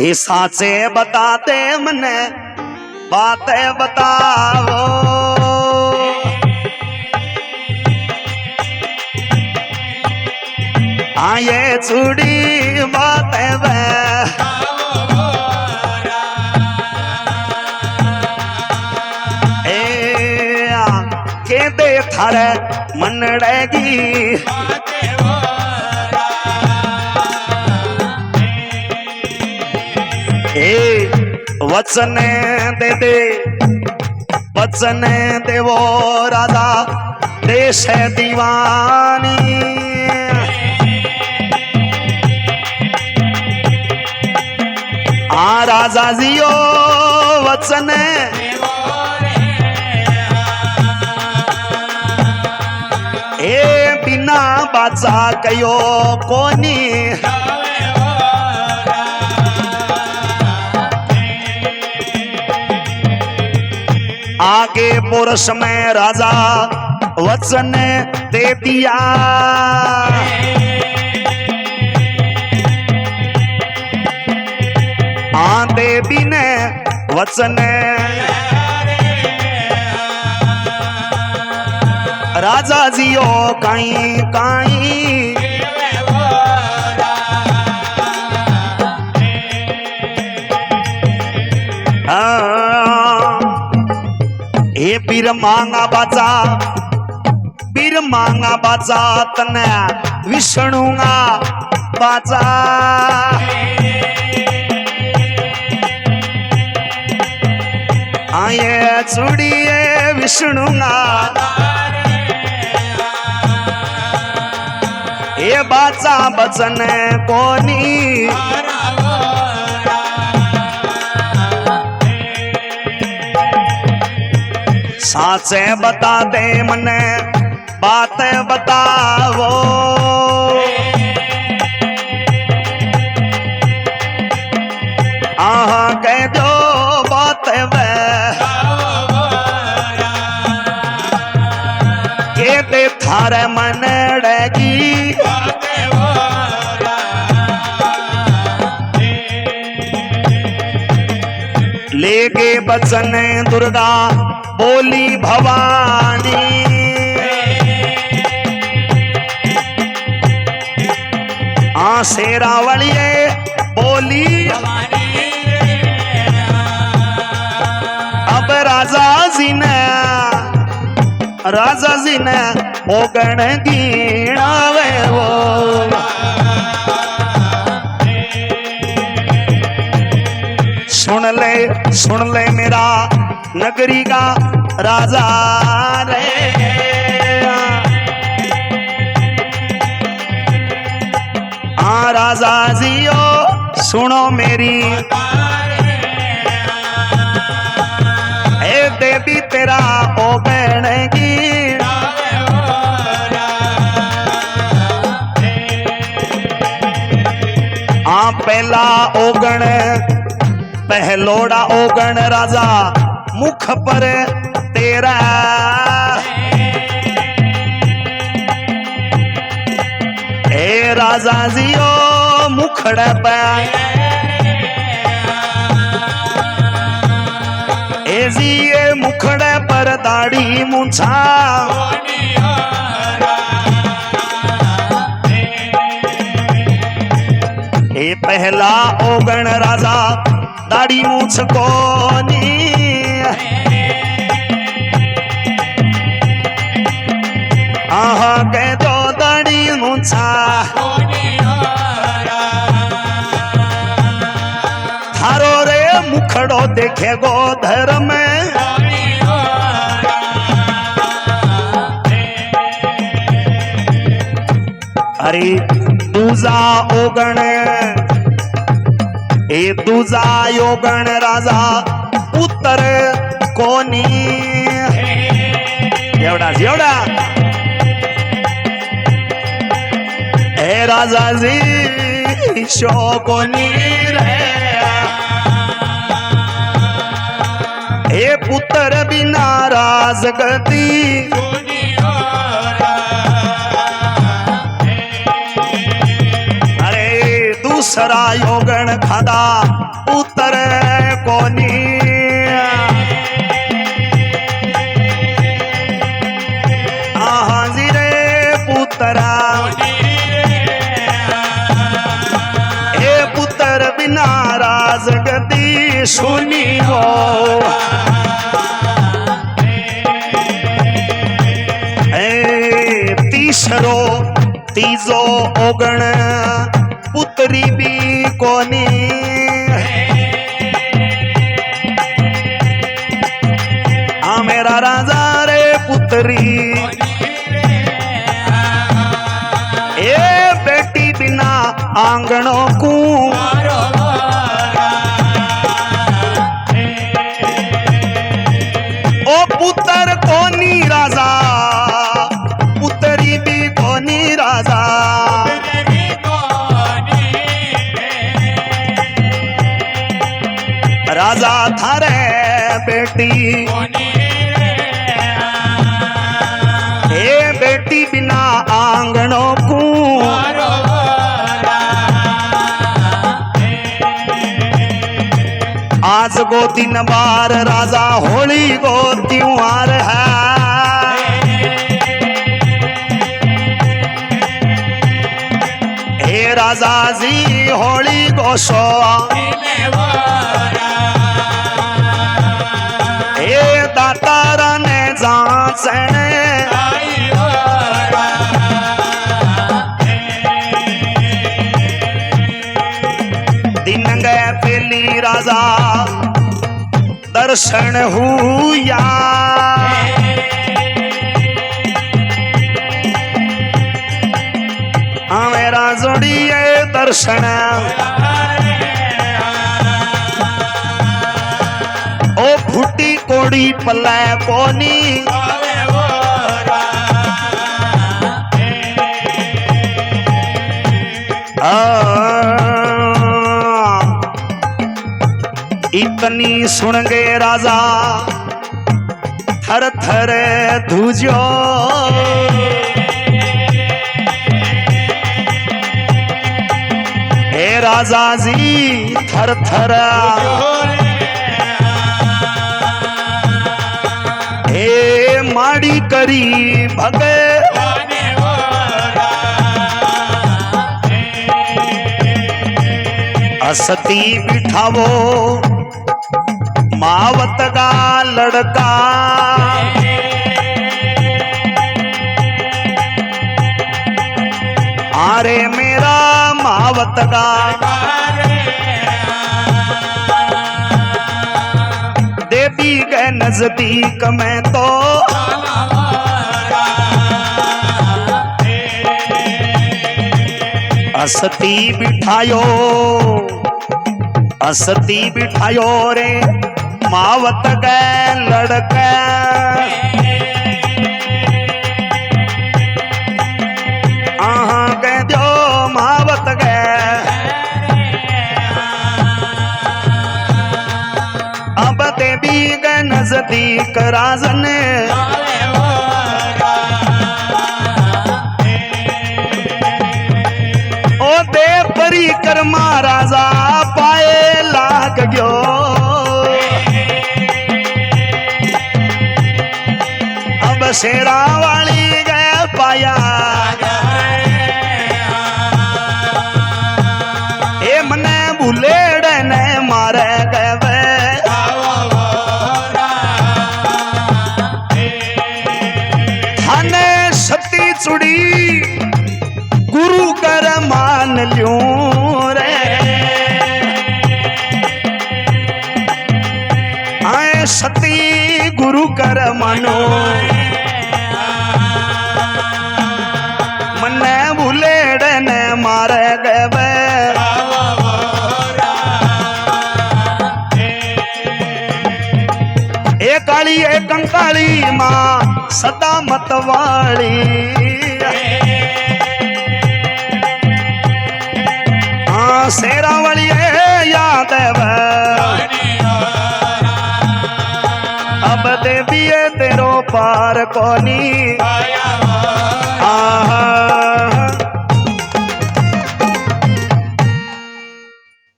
ए साचे बताते मने बातें बताओ ये चूड़ी बातें के दे थारे मनड़ेगी वचन दे वचन दे वो राजा देश है दीवानी राजा जियो वचन बिना बाचा कयो कोनी आगे पुरुष में राजा वचन दे दिया देवी ने वचन राजा जियो काई काई ए पीर मांगा बाचा तने विष्णुगा बाचा आये चूड़िए विष्णुगा ये बाचा बचन कोनी साचे बता दे मने बातें बताओ कह दो बातें के दे थारे मनड़ेगी लेके बचन दुर्गा बोली भवानी शेरावलिए बोली अब राजा जी ने ओगण गीणावे वो सुन ले मेरा नगरी का राजा रे राजा जियो सुनो मेरी ए देवी तेरा ओ बहनेगी पहला ओगण पहलोड़ा ओगण राजा मुख पर तेरा ए राजा जियो मुखड़ पे ए जी मुखड़ पर दाढ़ी मूछा ए पहला ओगण राजा दाढ़ी मूछ कोनी कह दो दाढ़ी मूछा थारो रे मुखड़ो देखे गो धर्म अरे दूजा ओगण ए दूजा योगण राजा पुत्र कोनी एवढा ए राजा जी शो कोनी रे ए पुत्र बिना राज गति दूसरा योगण खादा पुत्र कोनी हाजी रे पुत्रा ए पुत्र बिना राजगदी सुनी हो तीसरो तीजो ओगण पुत्री भी कोनी हाँ मेरा राजा रे पुत्री ए बेटी बिना आंगनों को ओ पुत्र कोनी राजा पुत्री भी कोनी राजा राजा थारे बेटी ए बेटी बिना आंगनों को आज गो दिन बार राजा होली गो त्योहार है हे राजा जी होली गो सो हे दातारा ने जांचने दिन गए पहली राजा दर्शन हुआ मेरा जोड़िए दर्शन ओ फूटी कोड़ी पल्ले कोनी इतनी सुन गए राजा थर थर धूजो हे राजा जी थर थर हे माड़ी करी भगे असती बिठावो मावत का लड़का आरे मेरा मावत का देवी गए नजदीक में तो असती बिठायो असती बिठायो रे मावत गए लड़के आहा कह दो मावत गए अब देवी गए नजदीक राजन ओ दे परिक्रमा राजा पाए लाग गयो शेरा वाली गए पाया ए मने भूलेड़ ने मारे गए थाने सती चुड़ी गुरु कर मान ल्यूं रे आए सती गुरु कर मानो मारे गए एक काली एक कंकाली माँ सदा मतवाली हाँ शेरा वाली याद अब देवी तेरो पार कोनी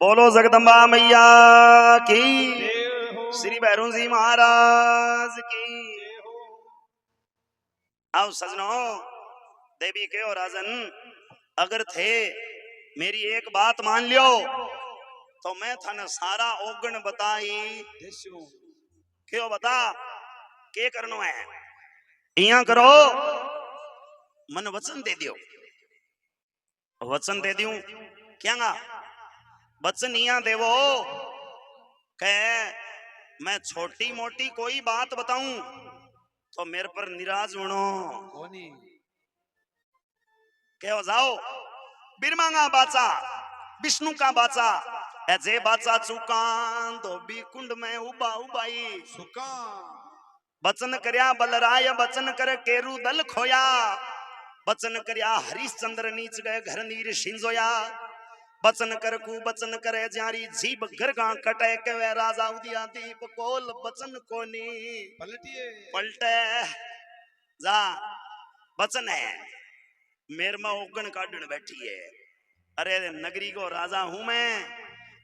बोलो जगदम्बा मैया की, जय हो। श्री भैरव जी महाराज की। आओ सजनों, देवी के और राजन अगर थे मेरी एक बात मान लियो तो मैं थाने सारा ओगण बताई देशो क्यों बता के करनो है। इया करो, मन वचन दे दियो। वचन दे दियो क्या वचन इया देवो के मैं छोटी मोटी कोई बात बताऊं तो मेरे पर निराश होनो कोनी कहो जाओ। बिरमांगा बाचा विष्णु का बाचा ऐसे बाचा चुकान तो भी कुंड में उबा उबाई सुका बचन करया बलराय बचन कर केरू दल खोया बचन करया हरिश्चंद्र नीच गए घर नीर सिंजोया बचन कर कु बचन करे जारी जीव गरगा कटे के वे राजा उदिया दीप कोल बचन कोनी पलटिए पलटे जा बचन है मेर में ओगण काटन बैठी है। अरे नगरी को राजा हूं मैं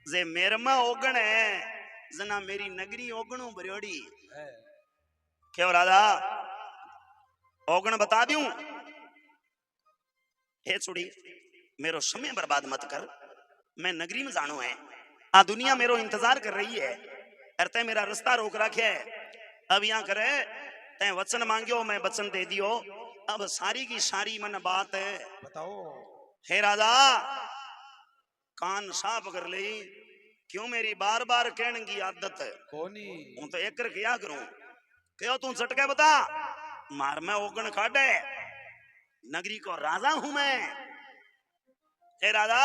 जे मेर में ओगण है जना मेरी नगरी ओगणू बरियोड़ी है। क्यों राजा ओगण बता दूं। हे छुड़ी मेरो समय बर्बाद मत कर, मैं नगरी में जानो है आ दुनिया मेरो इंतजार कर रही है अरे मेरा रास्ता रोक रखे है। अब यहाँ करे तै वचन मांगियो मैं वचन दे दियो अब सारी की सारी मन बात है बताओ हे राजा कान साफ कर ले क्यों मेरी बार बार कहने की आदत है कोनी हूं तो एक क्या करूं क्यों तू चटके बता मार में ओगण काटे नगरी को राजा हूं मैं। हे राजा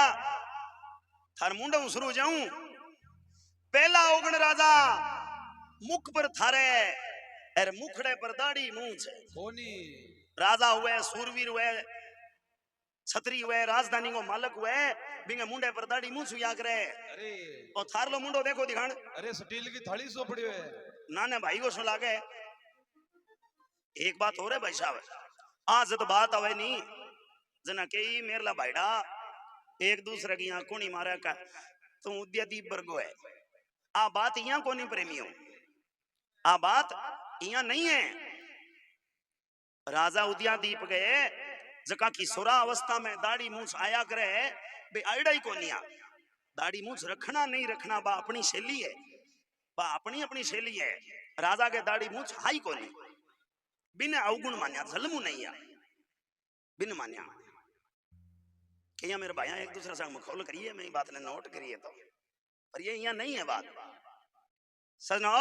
थार मुंडा शुरू जाऊं पहला ओगण राजा मुख पर थारे अर मुखड़े पर दाढ़ी मूंछ कोनी राजा हुए सूरवीर हुए छतरी हुए राजधानी को मालक हुए बिंगे मुंडे पर दाढ़ी मूंछ हुआ करे अरे और थार लो मुंडो देखो दिखाण अरे स्टील की थाली सो पड़ी है नाने भाई को सो लागे। एक बात हो रहा भाई साहब आज तो बात आवे नहीं जना के मेरला भाईडा एक दूसरे की यहाँ कोनी मारे का तुम उद्यदीप वर्गो है आ बात यहाँ कोनी प्रेमियों आ बात यहाँ नहीं है। राजा उद्यादीप गए जका की सोरा अवस्था में दाढ़ी मूछ आया करे बे आइडा ही कोनिया दाढ़ी मूछ रखना नहीं रखना बा अपनी शैली है बा अपनी अपनी शैली है। राजा के दाढ़ी मूछ हाई कोनी बिन अवगुण मान्या जलमू नहीं है बिन मान्या कि मेरे भाई एक दूसरे से मखौल करिए मैं बात ने नोट करिए तो पर ये यहाँ नहीं है बात सजनो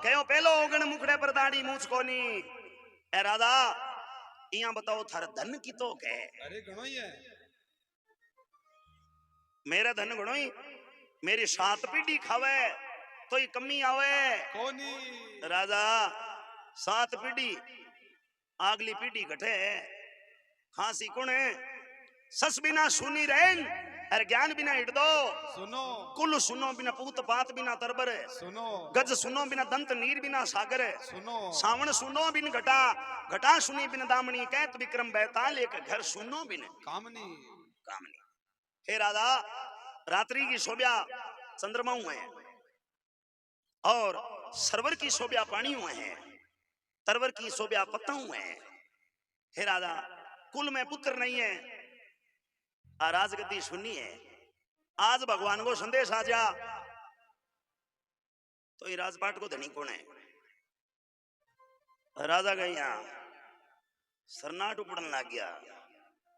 कहो पहलो ओगण मुखड़े पर दाढ़ी मूछ कोनी ए राजा यहाँ बताओ थार धन की तो के अरे घणो ही है मेरा धन घणो ही मेरी 7 पीढ़ी खावे तो ही कमी आवे कोनी राजा 7 पीढ़ी अगली पीढ़ी घटे खांसी कौन है सस बिना सुनी रहें अरे ज्ञान बिना हिट दो सुनो कुल सुनो बिना पूत पात बिना तरबर सुनो गज सुनो बिना दंत नीर बिना सागर सुनो सावण सुनो बिन घटा घटा सुनी बिन दामनी कैत विक्रम बैताल एक घर सुनो बिन कामनी कामनी। हे राजा रात्रि की शोभा चंद्रमा हुए हैं और सरवर की शोभा पानी हुए हैं तरवर की शोभा पत्ता हुए हैं। हे राजा कुल में पुत्र नहीं है राजगद्दी सुननी है आज भगवान को संदेश आ जा तो ये राजपाट को धनी कौन है। राजा गए यहाँ सरनाट उपड़न लग गया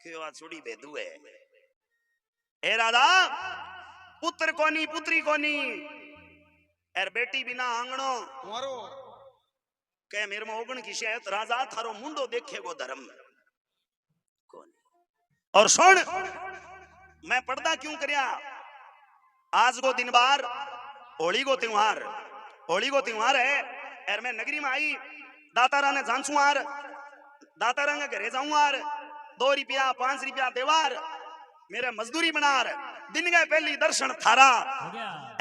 क्यों आज छोड़ी बेदू है। हे राजा पुत्र कोनी पुत्री कोनी एर बेटी बिना आंगणो तुम्हारो के मेरे में ओगण की शायद राजा थारो मुंडो देखेगो धर्म कौन और सुन मैं पर्दा क्यों करया आज को दिन बार होली को त्योहार है एर मैं नगरी में आई दातारा ने जानसू आर दातारा के घरे जाऊं आर 2 रुपया 5 रुपया देवार मेरे मजदूरी बनार दिन गए पहली दर्शन थारा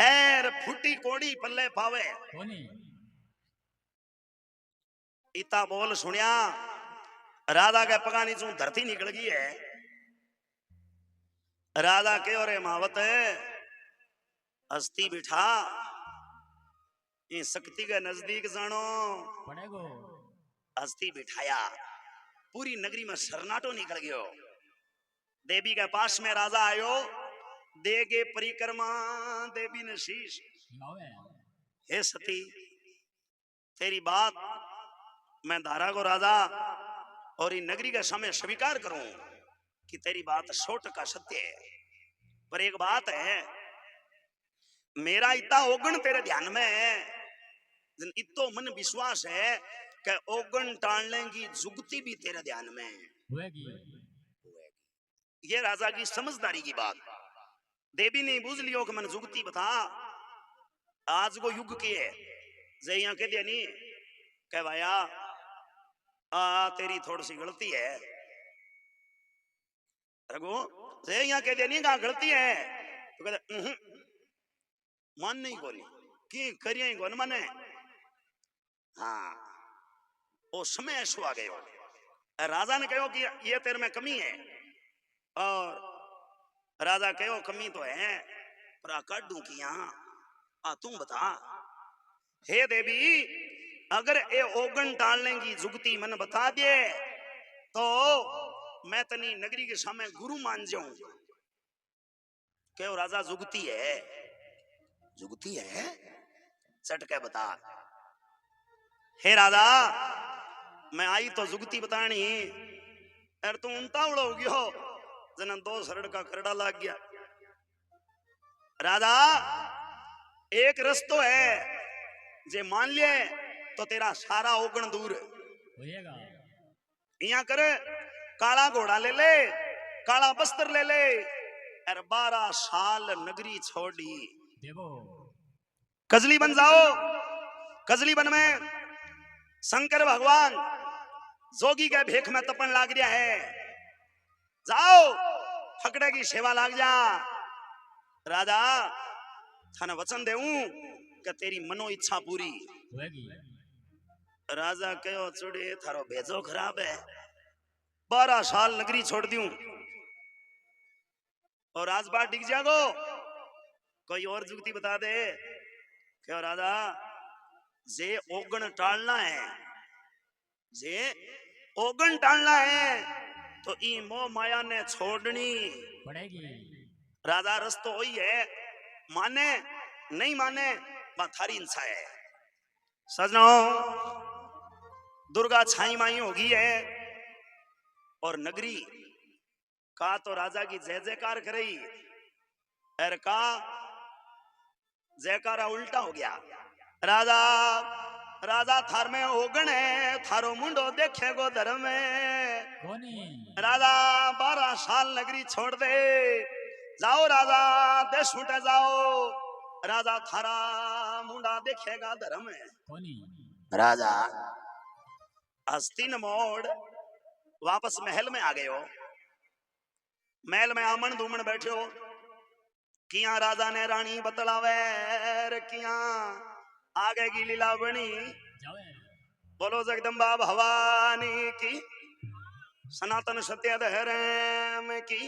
एर फुटी कोड़ी पल्ले पावे इता बोल सुनिया राधा के पगानी चू धरती निकल गई है। राधा के और मावत हस्ती बिठा ये शक्ति के नजदीक जानो पड़ेगो हस्ती बिठाया पूरी नगरी में सरनाटो निकल गयो देवी के पास में राजा आयो देगे परिक्रमा देवी ने शीश लावे हे सती तेरी बात मैं धारा को राजा और इन नगरी के सामने स्वीकार करूं कि तेरी बात 100% सत्य है पर एक बात है मेरा इतना ओगन तेरे ध्यान में है इतो मन विश्वास है कि ओगन टालने की जुगती भी तेरे ध्यान में है होएगी ये राजा की समझदारी की बात देवी ने बूझ लियो कि मन जुगती बता आज को युग की है जय यहाँ कह दिया नहीं कह भाया तेरी थोड़ी सी गलती है रघु जय यहाँ कह दिया नहीं कहा गलती है तो कहते मान नहीं कोनी की करिए कौन माने हाँ वो समय ऐसो आ गयो राजा ने कहो कि ये तेरे में कमी है और राजा कहो कमी तो है पर काटू की यहाँ तू बता हे देवी अगर ये ओगन टालने की जुगती मन बता दे तो मैं तनी नगरी के सामने गुरु मान जाऊं क्यों राजा जुगती है चट के बता हे राजा मैं आई तो जुगती बतानी अरे तू उल्टा हो गयो जना 2 सरड़ का करड़ा लग गया राजा एक रस्तो है जे मान लिए तो तेरा सारा ओगन दूर होएगा यहाँ कर काला घोड़ा ले ले काला बस्तर ले ले और 12 साल नगरी छोड़ी देवो कजली बन जाओ कजली बन में शंकर भगवान जोगी के भेख में तपन लाग रहा है जाओ फकड़े की सेवा लाग जा राजा थाने वचन देऊं कि तेरी मनो इच्छा पूरी होएगी राजा कहो चुड़े थारो भेजो खराब है 12 साल नगरी छोड़ दूं और आज बात डिग जागो कोई और जुगती बता दे क्यों राजा जे ओगन टालना है जे ओगन टालना है तो ई मोह माया ने छोड़नी पड़ेगी राजा रस्तो वही है माने नहीं माने वह थारी इच्छा है सजनो दुर्गा छाई माई होगी है और नगरी का तो राजा की जय जयकार करी और का जयकारा उल्टा हो गया राजा राजा थार में ओगन है थारो मुंडो देखे गो धर्म में कोनी राजा 12 साल नगरी छोड़ दे जाओ राजा देश उठे जाओ राजा थारा मुंडा देखेगा धर्म में कोनी राजा हस्तिन मोड़ वापस महल में आ गए हो महल में आमन धूमन बैठे हो किया राजा ने रानी बतलावे किया आगे की लीला बनी जावे बोलो जगदम्बा भवानी की सनातन सत्य धर्म की